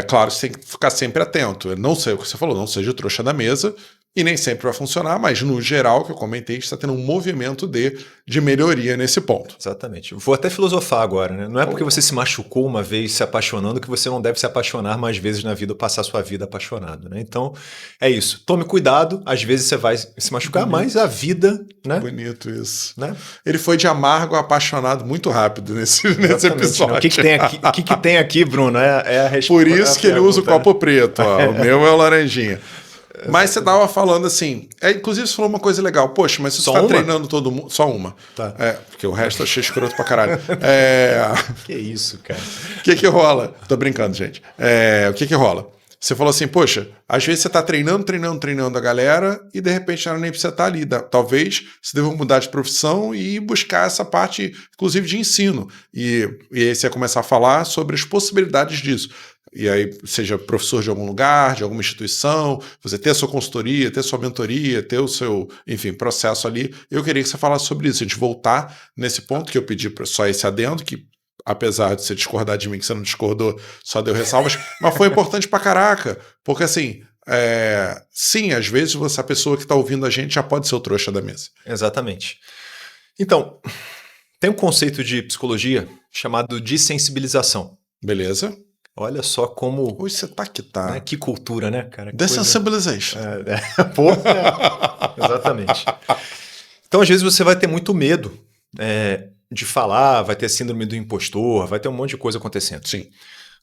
Claro, você tem que ficar sempre atento. Eu não sei o que você falou, não seja o trouxa da mesa, e nem sempre vai funcionar, mas no geral, que eu comentei, está tendo um movimento de melhoria nesse ponto. Exatamente. Vou até filosofar agora, né? Não é porque você se machucou uma vez se apaixonando que você não deve se apaixonar mais vezes na vida ou passar a sua vida apaixonado, né? Então, é isso. Tome cuidado, às vezes você vai se machucar, mas a vida, né? Bonito isso. Né? Ele foi de amargo a apaixonado muito rápido nesse episódio. O que tem aqui, Bruno, é a resposta. Por isso que ele usa o copo preto, ó. O meu é o laranjinha. Mas você estava falando assim, inclusive você falou uma coisa legal, poxa, mas se você está treinando todo mundo, só uma, tá. Porque o resto eu achei escroto pra caralho. Que isso, cara. O que rola? Tô brincando, gente. O que rola? Você falou assim, poxa, às vezes você está treinando a galera e de repente não nem precisa estar ali. Talvez você deva mudar de profissão e buscar essa parte, inclusive, de ensino. E aí você vai começar a falar sobre as possibilidades disso. E aí, seja professor de algum lugar, de alguma instituição, você ter a sua consultoria, ter a sua mentoria, ter o seu, enfim, processo ali. Eu queria que você falasse sobre isso, a gente voltar nesse ponto que eu pedi só esse adendo, que apesar de você discordar de mim, que você não discordou, só deu ressalvas, mas foi importante pra caraca, porque assim, sim, às vezes a pessoa que está ouvindo a gente já pode ser o trouxa da mesa. Exatamente. Então, tem um conceito de psicologia chamado de sensibilização. Beleza. Olha só como... Hoje você tá que tá. Né? Que cultura, né, cara? Desensibilization. Exatamente. Então, às vezes, você vai ter muito medo de falar, vai ter síndrome do impostor, vai ter um monte de coisa acontecendo. Sim.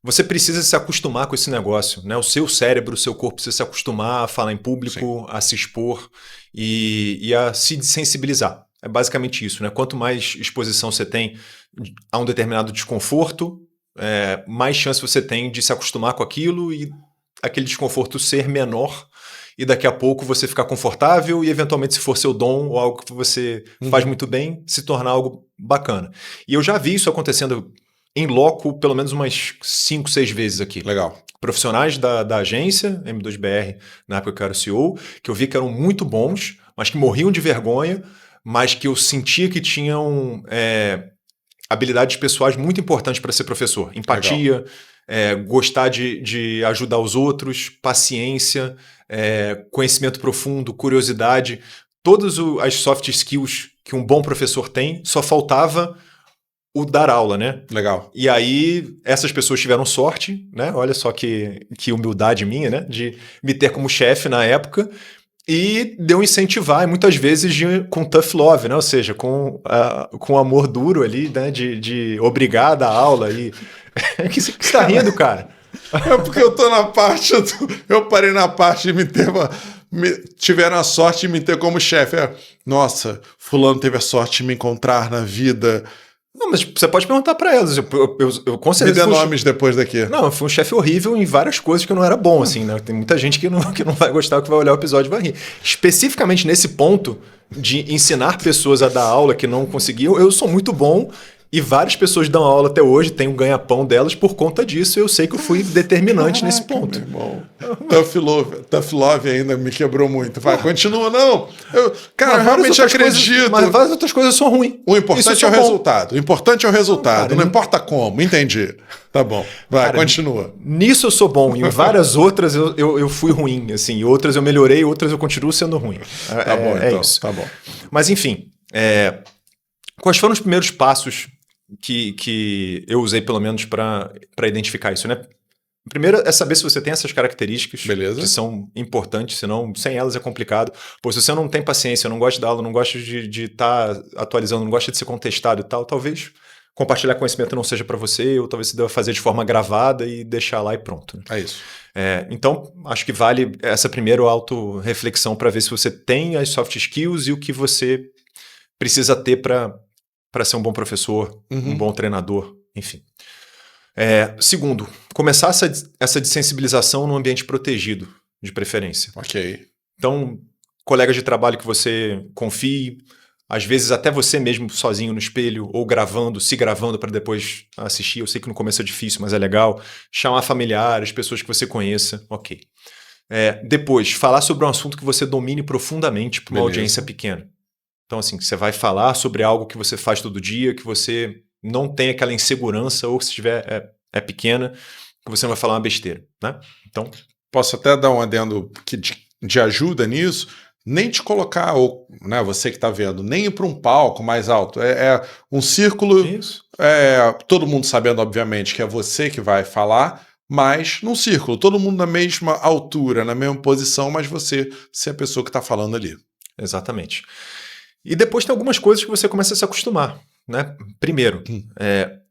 Você precisa se acostumar com esse negócio, né? O seu cérebro, o seu corpo precisa se acostumar a falar em público, a se expor e a se sensibilizar. É basicamente isso, né? Quanto mais exposição você tem a um determinado desconforto, mais chance você tem de se acostumar com aquilo e aquele desconforto ser menor e daqui a pouco você ficar confortável e eventualmente, se for seu dom ou algo que você faz muito bem, se tornar algo bacana. E eu já vi isso acontecendo em loco pelo menos umas 5, 6 vezes aqui. Legal. Profissionais da agência, M2BR, na época que eu era CEO, que eu vi que eram muito bons, mas que morriam de vergonha, mas que eu sentia que tinham habilidades pessoais muito importantes para ser professor. Empatia, gostar de ajudar os outros, paciência, conhecimento profundo, curiosidade. Todas as soft skills que um bom professor tem, só faltava o dar aula, né? Legal. E aí, essas pessoas tiveram sorte, né? Olha só que humildade minha, né? De me ter como chefe na época e de eu incentivar, e muitas vezes com tough love, né? Ou seja, com amor duro ali, né? De obrigar a dar aula. E... que você tá rindo, cara? É porque eu tô na parte... Eu parei na parte de me ter... tiveram a sorte de me ter como chefe. Nossa, fulano teve a sorte de me encontrar na vida... Não, mas você pode perguntar pra elas. Eu com certeza. Me dê nomes depois daqui. Não, eu fui um chefe horrível em várias coisas que eu não era bom, assim, né? Tem muita gente que não vai gostar, que vai olhar o episódio e vai rir. Especificamente nesse ponto de ensinar pessoas a dar aula que não conseguiam, eu sou muito bom. E várias pessoas dão aula até hoje, tem um ganha-pão delas por conta disso. Eu sei que eu fui determinante nesse ponto. Meu irmão. Tough love ainda me quebrou muito. Vai, continua, não. Eu realmente acredito. Mas várias outras coisas são ruins. O importante é o resultado. O importante é o resultado. Não importa como. Entendi. Tá bom. Vai, cara, continua. Nisso eu sou bom. Em várias outras eu fui ruim. Assim, outras eu melhorei, outras eu continuo sendo ruim. Tá bom, então. Isso. Tá bom. Mas, enfim. Quais foram os primeiros passos que eu usei, pelo menos, para identificar isso, né? Primeiro é saber se você tem essas características. Beleza. Que são importantes, senão sem elas é complicado. Pô, se você não tem paciência, não gosta de dar aula, não gosta de estar atualizando, não gosta de ser contestado e tal, talvez compartilhar conhecimento não seja para você, ou talvez você deva fazer de forma gravada e deixar lá e pronto. Né? É isso. Então, acho que vale essa primeira auto-reflexão para ver se você tem as soft skills e o que você precisa ter para ser um bom professor, um bom treinador, enfim. Segundo, começar essa desensibilização num ambiente protegido, de preferência. Ok. Então, colegas de trabalho que você confie, às vezes até você mesmo sozinho no espelho, ou se gravando para depois assistir. Eu sei que no começo é difícil, mas é legal. Chamar familiares, pessoas que você conheça, ok. Depois, falar sobre um assunto que você domine profundamente para uma audiência pequena. Então, assim, você vai falar sobre algo que você faz todo dia, que você não tem aquela insegurança, ou que se tiver pequena, que você não vai falar uma besteira, né? Então, posso até dar um adendo de ajuda nisso, nem te colocar, ou, né, você que está vendo, nem ir para um palco mais alto. É um círculo, isso. Todo mundo sabendo, obviamente, que é você que vai falar, mas num círculo, todo mundo na mesma altura, na mesma posição, mas você ser a pessoa que está falando ali. Exatamente. E depois tem algumas coisas que você começa a se acostumar, né? Primeiro,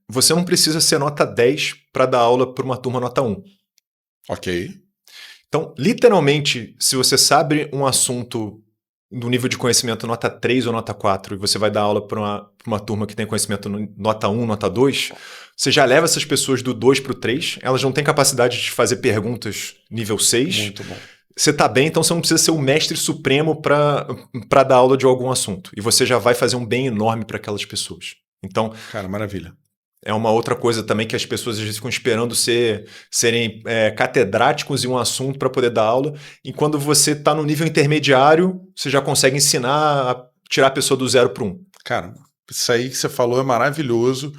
você não precisa ser nota 10 para dar aula para uma turma nota 1. Ok. Então, literalmente, se você sabe um assunto do nível de conhecimento nota 3 ou nota 4 e você vai dar aula para uma turma que tem conhecimento nota 1, nota 2, você já leva essas pessoas do 2 para o 3, elas não têm capacidade de fazer perguntas nível 6. Muito bom. Você tá bem, então você não precisa ser o mestre supremo para dar aula de algum assunto. E você já vai fazer um bem enorme para aquelas pessoas. Então, cara, maravilha. É uma outra coisa também que as pessoas às vezes ficam esperando serem catedráticos em um assunto para poder dar aula. E quando você está no nível intermediário, você já consegue ensinar a tirar a pessoa do 0 para 1. Cara, isso aí que você falou é maravilhoso,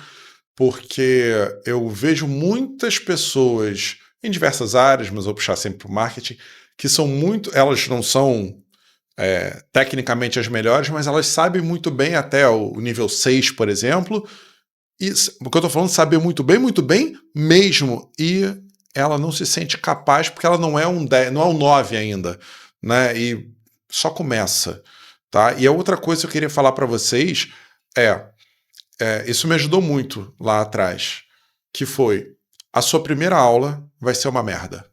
porque eu vejo muitas pessoas em diversas áreas, mas vou puxar sempre para o marketing, que são muito... Elas não são tecnicamente as melhores, mas elas sabem muito bem até o nível 6, por exemplo, o que eu tô falando, saber muito bem mesmo, e ela não se sente capaz porque ela não é um 10, não é um 9 ainda, né? E só começa, tá? E a outra coisa que eu queria falar para vocês isso me ajudou muito lá atrás, que foi: a sua primeira aula vai ser uma merda.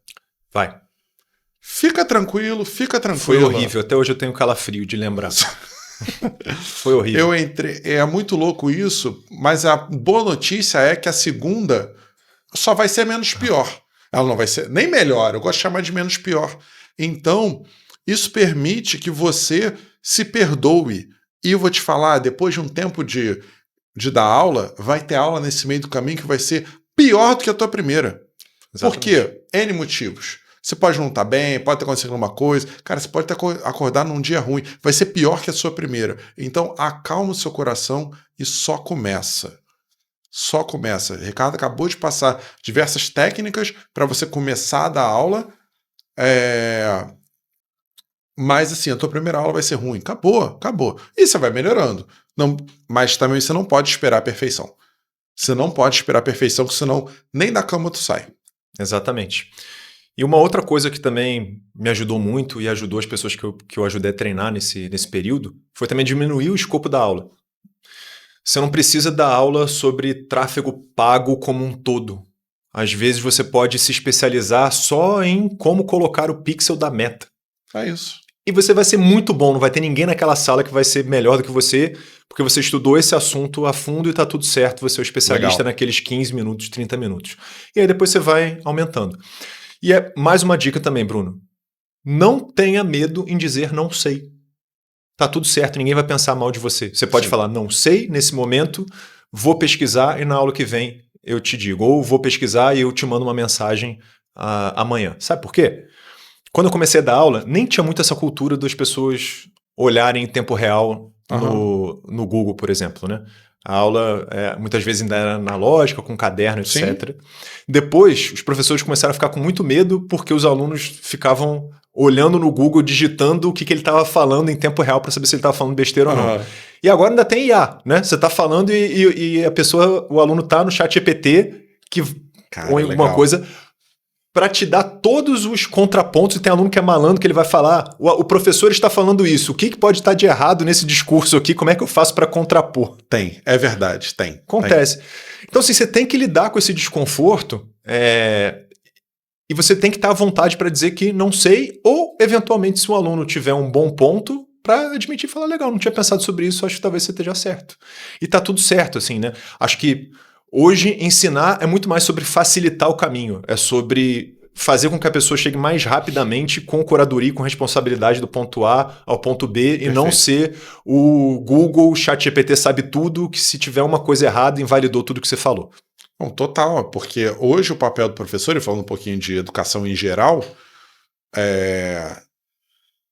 Vai. Fica tranquilo. Foi horrível, até hoje eu tenho calafrio de lembrar. Foi horrível. Eu entrei, é muito louco isso, mas a boa notícia é que a segunda só vai ser menos pior. Ela não vai ser nem melhor, eu gosto de chamar de menos pior. Então, isso permite que você se perdoe. E eu vou te falar, depois de um tempo de dar aula, vai ter aula nesse meio do caminho que vai ser pior do que a tua primeira. Exatamente. Por quê? N motivos. Você pode não estar bem, pode ter acontecido alguma coisa. Cara, você pode acordar num dia ruim. Vai ser pior que a sua primeira. Então, acalma o seu coração e só começa. Só começa. Ricardo acabou de passar diversas técnicas para você começar a dar aula. Mas, assim, a tua primeira aula vai ser ruim. Acabou. E você vai melhorando. Não, mas também você não pode esperar a perfeição. Você não pode esperar a perfeição, porque senão nem da cama tu sai. Exatamente. E uma outra coisa que também me ajudou muito e ajudou as pessoas que eu ajudei a treinar nesse período foi também diminuir o escopo da aula. Você não precisa dar aula sobre tráfego pago como um todo. Às vezes você pode se especializar só em como colocar o pixel da meta. É isso. E você vai ser muito bom, não vai ter ninguém naquela sala que vai ser melhor do que você, porque você estudou esse assunto a fundo e tá tudo certo, você é o especialista naqueles 15 minutos, 30 minutos. E aí depois você vai aumentando. E é mais uma dica também, Bruno. Não tenha medo em dizer não sei. Tá tudo certo, ninguém vai pensar mal de você. Você pode falar não sei nesse momento, vou pesquisar e na aula que vem eu te digo. Ou vou pesquisar e eu te mando uma mensagem amanhã. Sabe por quê? Quando eu comecei a dar aula, nem tinha muito essa cultura das pessoas olharem em tempo real no Google, por exemplo, né? A aula muitas vezes ainda era analógica, com caderno, etc. Sim. Depois, os professores começaram a ficar com muito medo porque os alunos ficavam olhando no Google, digitando o que ele estava falando em tempo real para saber se ele estava falando besteira ou não. E agora ainda tem IA, né? Você está falando e a pessoa, o aluno está no chat GPT, ou em alguma coisa, para te dar todos os contrapontos. E tem aluno que é malandro, que ele vai falar: o professor está falando isso, o que pode estar de errado nesse discurso aqui, como é que eu faço para contrapor? Tem, é verdade, tem. Acontece. Então, assim, você tem que lidar com esse desconforto e você tem que estar à vontade para dizer que não sei, ou, eventualmente, se um aluno tiver um bom ponto, para admitir e falar: legal, não tinha pensado sobre isso, acho que talvez você esteja certo. E tá tudo certo, assim, né? Acho que hoje ensinar é muito mais sobre facilitar o caminho, é sobre fazer com que a pessoa chegue mais rapidamente com curadoria, com responsabilidade do ponto A ao ponto B. Perfeito. E não ser o Google, o ChatGPT sabe tudo, que se tiver uma coisa errada, invalidou tudo que você falou. Bom, total, porque hoje o papel do professor, e falando um pouquinho de educação em geral,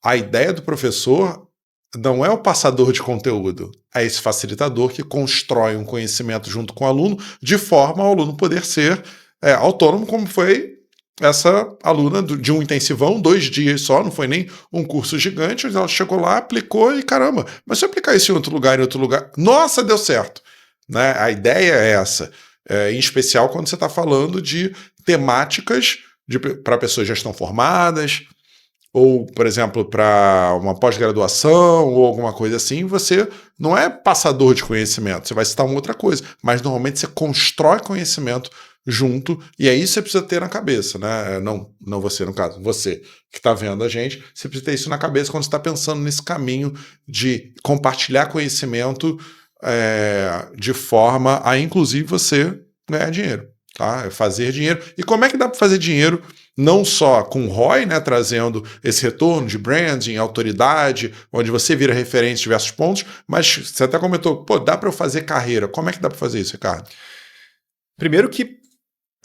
a ideia do professor não é o passador de conteúdo, é esse facilitador que constrói um conhecimento junto com o aluno, de forma ao aluno poder ser autônomo, como foi essa aluna de um intensivão, 2 dias só, não foi nem um curso gigante, ela chegou lá, aplicou e caramba, mas se eu aplicar isso em outro lugar, nossa, deu certo. Né? A ideia é essa. Em especial quando você está falando de temáticas para pessoas que já estão formadas, ou, por exemplo, para uma pós-graduação ou alguma coisa assim, você não é passador de conhecimento, você vai citar uma outra coisa, mas normalmente você constrói conhecimento junto, e é isso que você precisa ter na cabeça, né? Não você, no caso, você que está vendo a gente, você precisa ter isso na cabeça quando você está pensando nesse caminho de compartilhar conhecimento de forma a, inclusive, você ganhar dinheiro, tá? Fazer dinheiro. E como é que dá para fazer dinheiro? Não só com ROI, né, trazendo esse retorno de branding, autoridade, onde você vira referência em diversos pontos, mas você até comentou, dá para eu fazer carreira. Como é que dá para fazer isso, Ricardo? Primeiro que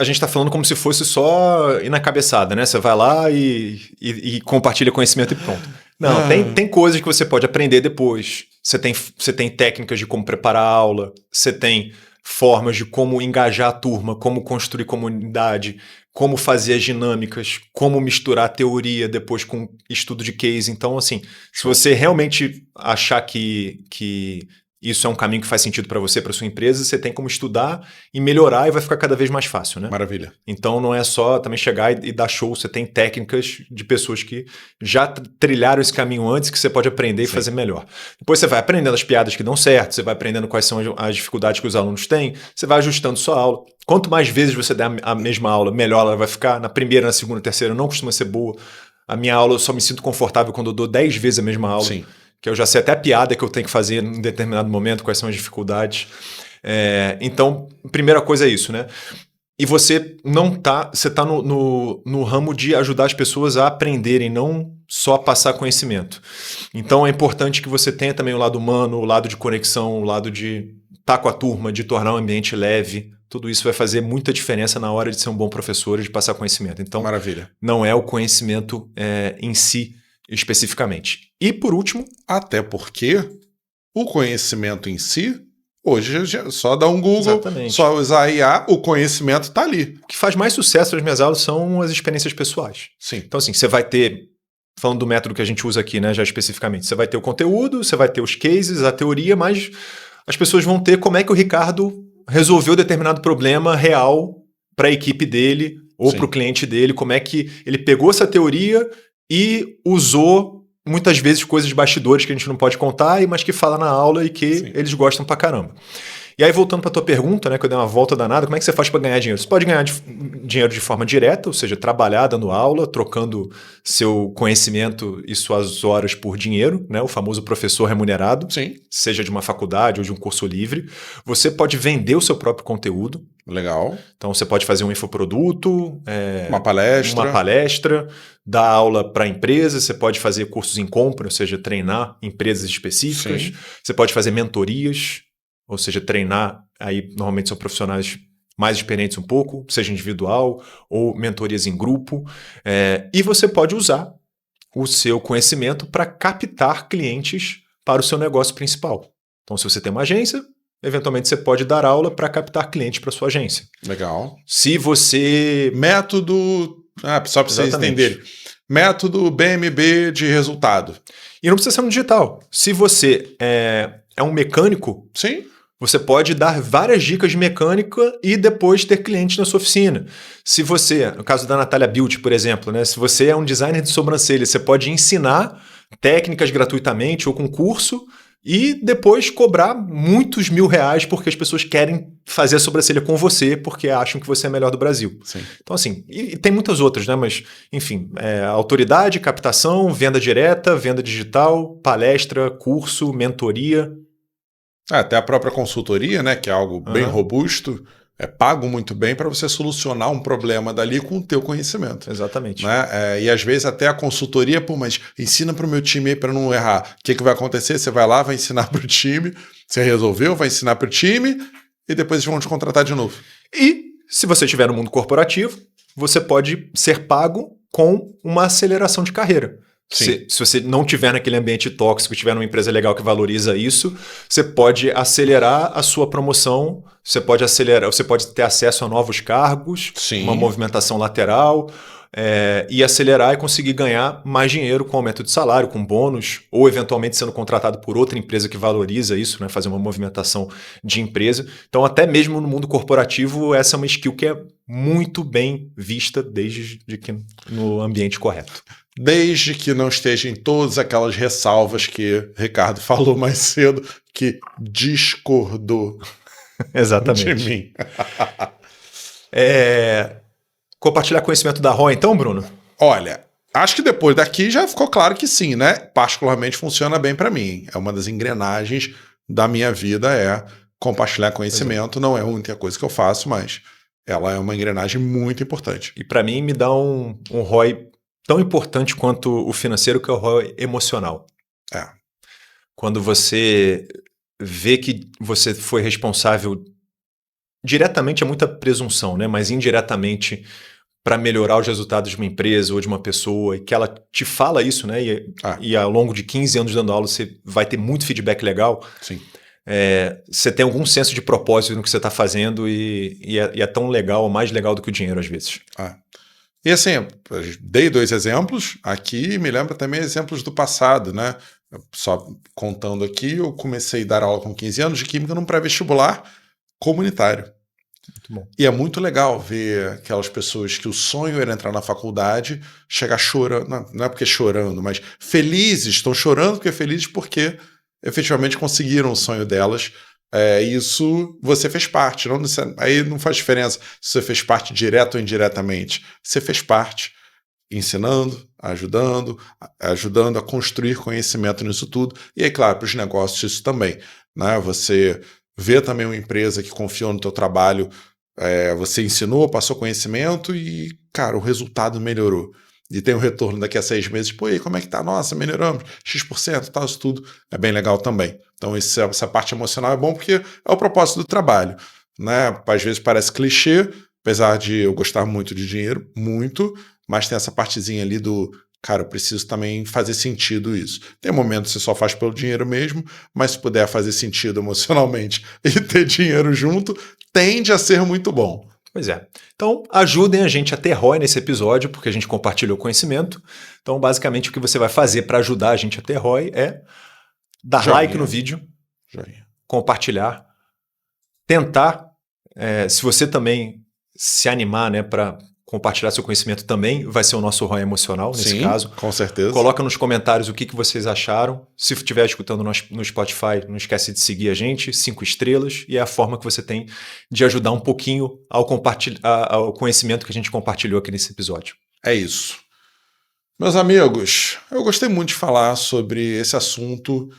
a gente está falando como se fosse só ir na cabeçada, né? Você vai lá e compartilha conhecimento e pronto. Não, tem coisas que você pode aprender depois. Você tem técnicas de como preparar a aula, você tem formas de como engajar a turma, como construir comunidade, como fazer as dinâmicas, como misturar a teoria depois com estudo de case. Então, assim, se você realmente achar que isso é um caminho que faz sentido para você, para sua empresa, você tem como estudar e melhorar e vai ficar cada vez mais fácil, né? Maravilha. Então não é só também chegar e dar show, você tem técnicas de pessoas que já trilharam esse caminho antes que você pode aprender e fazer melhor. Depois você vai aprendendo as piadas que dão certo, você vai aprendendo quais são as dificuldades que os alunos têm, você vai ajustando sua aula. Quanto mais vezes você der a mesma aula, melhor ela vai ficar. Na primeira, na segunda, terceira não costuma ser boa. A minha aula eu só me sinto confortável quando eu dou 10 vezes a mesma aula. Sim. Que eu já sei até a piada que eu tenho que fazer em determinado momento, quais são as dificuldades. Então, primeira coisa é isso, né? E você está no ramo de ajudar as pessoas a aprenderem, não só a passar conhecimento. Então, é importante que você tenha também o lado humano, o lado de conexão, o lado de estar com a turma, de tornar o ambiente leve. Tudo isso vai fazer muita diferença na hora de ser um bom professor e de passar conhecimento. Então, maravilha. Não é o conhecimento em si, especificamente. E por último... Até porque o conhecimento em si, hoje só dá um Google, exatamente. Só usar a IA, o conhecimento está ali. O que faz mais sucesso nas minhas aulas são as experiências pessoais. Sim. Então assim, você vai ter, falando do método que a gente usa aqui, né, já especificamente, você vai ter o conteúdo, você vai ter os cases, a teoria, mas as pessoas vão ter como é que o Ricardo resolveu determinado problema real para a equipe dele ou para o cliente dele, como é que ele pegou essa teoria e usou muitas vezes coisas de bastidores que a gente não pode contar, mas que fala na aula e que eles gostam pra caramba. E aí, voltando para tua pergunta, né, que eu dei uma volta danada, como é que você faz para ganhar dinheiro? Você pode ganhar dinheiro de forma direta, ou seja, trabalhar dando aula, trocando seu conhecimento e suas horas por dinheiro, né, o famoso professor remunerado, seja de uma faculdade ou de um curso livre. Você pode vender o seu próprio conteúdo. Legal. Então, você pode fazer um infoproduto, uma palestra, dar aula para empresas, você pode fazer cursos em compra, ou seja, treinar empresas específicas. Você pode fazer mentorias, ou seja, treinar, aí normalmente são profissionais mais experientes um pouco, seja individual ou mentorias em grupo. E você pode usar o seu conhecimento para captar clientes para o seu negócio principal. Então, se você tem uma agência, eventualmente você pode dar aula para captar clientes para sua agência. Legal. Se você... Método... só para vocês entenderem. Método BMB de resultado. E não precisa ser no digital. Se você é um mecânico... Sim. Você pode dar várias dicas de mecânica e depois ter clientes na sua oficina. Se você, no caso da Natália Beauty, por exemplo, né, se você é um designer de sobrancelha, você pode ensinar técnicas gratuitamente ou com curso e depois cobrar muitos R$1.000 porque as pessoas querem fazer a sobrancelha com você porque acham que você é melhor do Brasil. Sim. Então assim, e tem muitas outras, né? Mas enfim, autoridade, captação, venda direta, venda digital, palestra, curso, mentoria... Até a própria consultoria, né, que é algo bem robusto, pago muito bem para você solucionar um problema dali com o teu conhecimento. Exatamente. Né? E às vezes até a consultoria, mas ensina para o meu time para não errar. O que vai acontecer? Você vai lá, vai ensinar para o time, você resolveu, vai ensinar para o time e depois eles vão te contratar de novo. E se você estiver no mundo corporativo, você pode ser pago com uma aceleração de carreira. Se você não estiver naquele ambiente tóxico, estiver numa empresa legal que valoriza isso, você pode acelerar a sua promoção, você pode ter acesso a novos cargos, uma movimentação lateral, e acelerar e conseguir ganhar mais dinheiro com aumento de salário, com bônus, ou eventualmente sendo contratado por outra empresa que valoriza isso, né, fazer uma movimentação de empresa. Então, até mesmo no mundo corporativo, essa é uma skill que é muito bem vista desde que no ambiente correto. Desde que não estejam todas aquelas ressalvas que Ricardo falou mais cedo, que discordou exatamente de mim. Compartilhar conhecimento da ROI, então, Bruno? Olha, acho que depois daqui já ficou claro que sim, né? Particularmente funciona bem para mim. É uma das engrenagens da minha vida, compartilhar conhecimento. Não é a única coisa que eu faço, mas ela é uma engrenagem muito importante. E para mim me dá um ROI tão importante quanto o financeiro, que é o ROI emocional. Quando você vê que você foi responsável, diretamente é muita presunção, né? Mas indiretamente para melhorar os resultados de uma empresa ou de uma pessoa, e que ela te fala isso, né? E ao longo de 15 anos dando aula você vai ter muito feedback legal. Sim. Você tem algum senso de propósito no que você está fazendo e é tão legal, ou mais legal do que o dinheiro às vezes. E assim, dei 2 exemplos aqui, me lembra também exemplos do passado, né? Só contando aqui, eu comecei a dar aula com 15 anos de química num pré-vestibular comunitário. Muito bom. E é muito legal ver aquelas pessoas que o sonho era entrar na faculdade, chegar chorando, não é porque chorando, mas felizes, estão chorando porque felizes porque efetivamente conseguiram o sonho delas. Isso você fez parte, aí não faz diferença se você fez parte direto ou indiretamente. Você fez parte, ensinando, ajudando a construir conhecimento nisso tudo. E aí, claro, para os negócios isso também, né? Você vê também uma empresa que confiou no teu trabalho, você ensinou, passou conhecimento e, cara, o resultado melhorou. E tem um retorno daqui a 6 meses, pô, e aí, como é que tá? Nossa, melhoramos, X%, tal, isso tudo é bem legal também. Então essa parte emocional é bom porque é o propósito do trabalho, né? Às vezes parece clichê, apesar de eu gostar muito de dinheiro, muito, mas tem essa partezinha ali do, cara, eu preciso também fazer sentido isso. Tem momentos que você só faz pelo dinheiro mesmo, mas se puder fazer sentido emocionalmente e ter dinheiro junto, tende a ser muito bom. Pois é. Então, ajudem a gente a ter ROI nesse episódio, porque a gente compartilhou conhecimento. Então, basicamente, o que você vai fazer para ajudar a gente a ter ROI é dar like no vídeo, compartilhar, tentar, se você também se animar, né, para compartilhar seu conhecimento também, vai ser o nosso ROI emocional nesse caso. Com certeza. Coloca nos comentários o que vocês acharam. Se estiver escutando no Spotify, não esquece de seguir a gente, 5 estrelas, e é a forma que você tem de ajudar um pouquinho ao conhecimento que a gente compartilhou aqui nesse episódio. É isso. Meus amigos, eu gostei muito de falar sobre esse assunto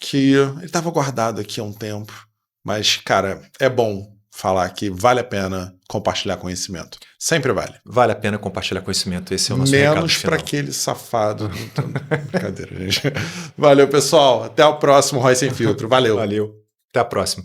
que ele estava guardado aqui há um tempo, mas, cara, é bom falar que vale a pena compartilhar conhecimento. Sempre vale. Vale a pena compartilhar conhecimento. Esse é o nosso recado final. Menos para aquele safado. Brincadeira, gente. Valeu, pessoal. Até o próximo ROI Sem Filtro. Valeu. Valeu. Até a próxima.